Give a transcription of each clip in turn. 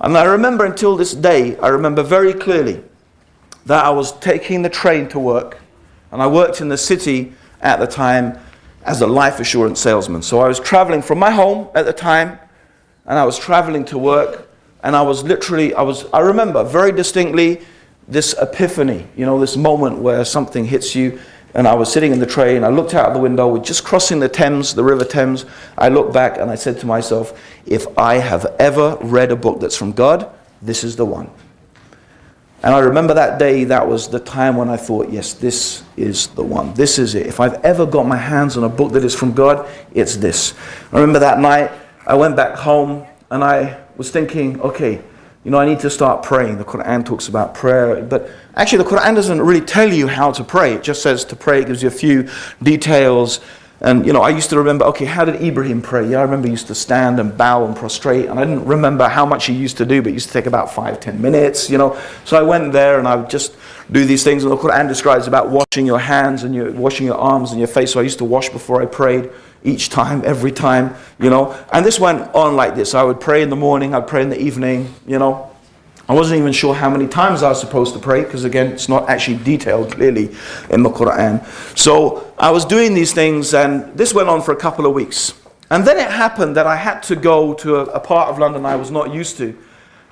And I remember until this day, I remember very clearly that I was taking the train to work, and I worked in the city at the time as a life assurance salesman. So I was traveling from my home at the time, and I was traveling to work, and I was literally, I remember very distinctly this epiphany, you know, this moment where something hits you. And I was sitting in the train, I looked out the window, we're just crossing the Thames, the River Thames. I looked back and I said to myself, if I have ever read a book that's from God, this is the one. And I remember that day, that was the time when I thought, yes, this is the one. This is it. If I've ever got my hands on a book that is from God, it's this. I remember that night, I went back home and I was thinking, okay, you know, I need to start praying. The Quran talks about prayer, but actually the Quran doesn't really tell you how to pray. It just says to pray. It gives you a few details. And, you know, I used to remember, okay, how did Ibrahim pray? Yeah, I remember he used to stand and bow and prostrate. And I didn't remember how much he used to do, but it used to take about 5-10 minutes, you know. So I went there and I would just do these things. And the Quran describes about washing your hands and washing your arms and your face. So I used to wash before I prayed. Each time, every time, you know. And this went on like this. I would pray in the morning, I'd pray in the evening, you know. I wasn't even sure how many times I was supposed to pray, because again, it's not actually detailed clearly in the Quran. So I was doing these things, and this went on for a couple of weeks. And then it happened that I had to go to a part of London I was not used to.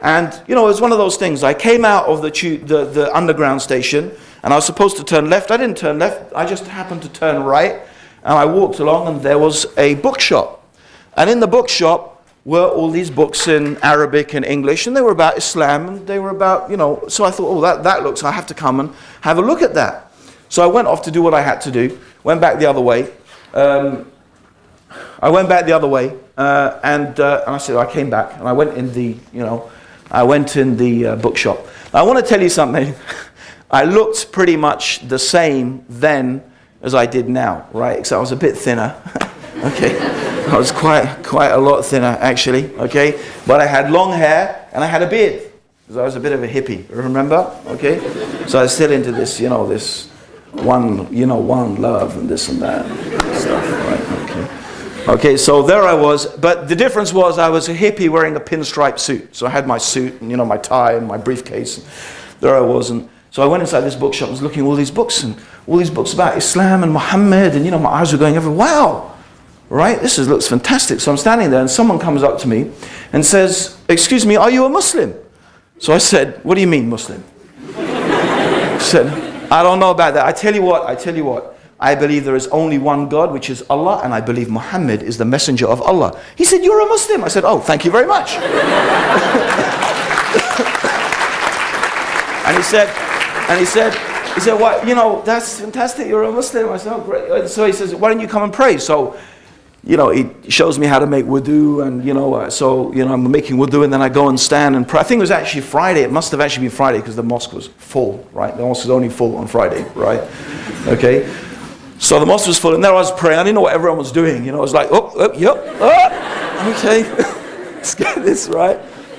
And, you know, it was one of those things. I came out of the underground station, and I was supposed to turn left. I didn't turn left. I just happened to turn right. And I walked along, and there was a bookshop. And in the bookshop were all these books in Arabic and English, and they were about Islam, and they were about, you know, so I thought, oh, that looks, I have to come and have a look at that. So I went off to do what I had to do, went back the other way. And I said, I came back, and I went in the, you know, bookshop. Now, I want to tell you something. I looked pretty much the same then as I did now, right? Except I was a bit thinner, okay? I was quite a lot thinner, actually, okay? But I had long hair and I had a beard, because I was a bit of a hippie, remember? Okay? So I was still into this, you know, this one love and this and that stuff, right? Okay. Okay, so there I was, but the difference was I was a hippie wearing a pinstripe suit. So I had my suit and, you know, my tie and my briefcase. And there I was, and so I went inside this bookshop and was looking at all these books, and all these books about Islam and Muhammad, and, you know, my eyes were going everywhere. Wow, right? This looks fantastic. So I'm standing there, and someone comes up to me and says, excuse me, are you a Muslim? So I said, what do you mean Muslim? He said, I don't know about that. I tell you what. I believe there is only one God, which is Allah, and I believe Muhammad is the messenger of Allah. He said, you're a Muslim. I said, oh, thank you very much. And he said, what, you know, that's fantastic, you're a Muslim. I said, oh, great. So he says, why don't you come and pray? So, you know, he shows me how to make wudu, and, you know, so, you know, I'm making wudu, and then I go and stand and pray. I think it was actually Friday. It must have actually been Friday, because the mosque was full, right? The mosque was only full on Friday, right? Okay. So the mosque was full, and there I was praying. I didn't know what everyone was doing. You know, I was like, okay, let's get this right.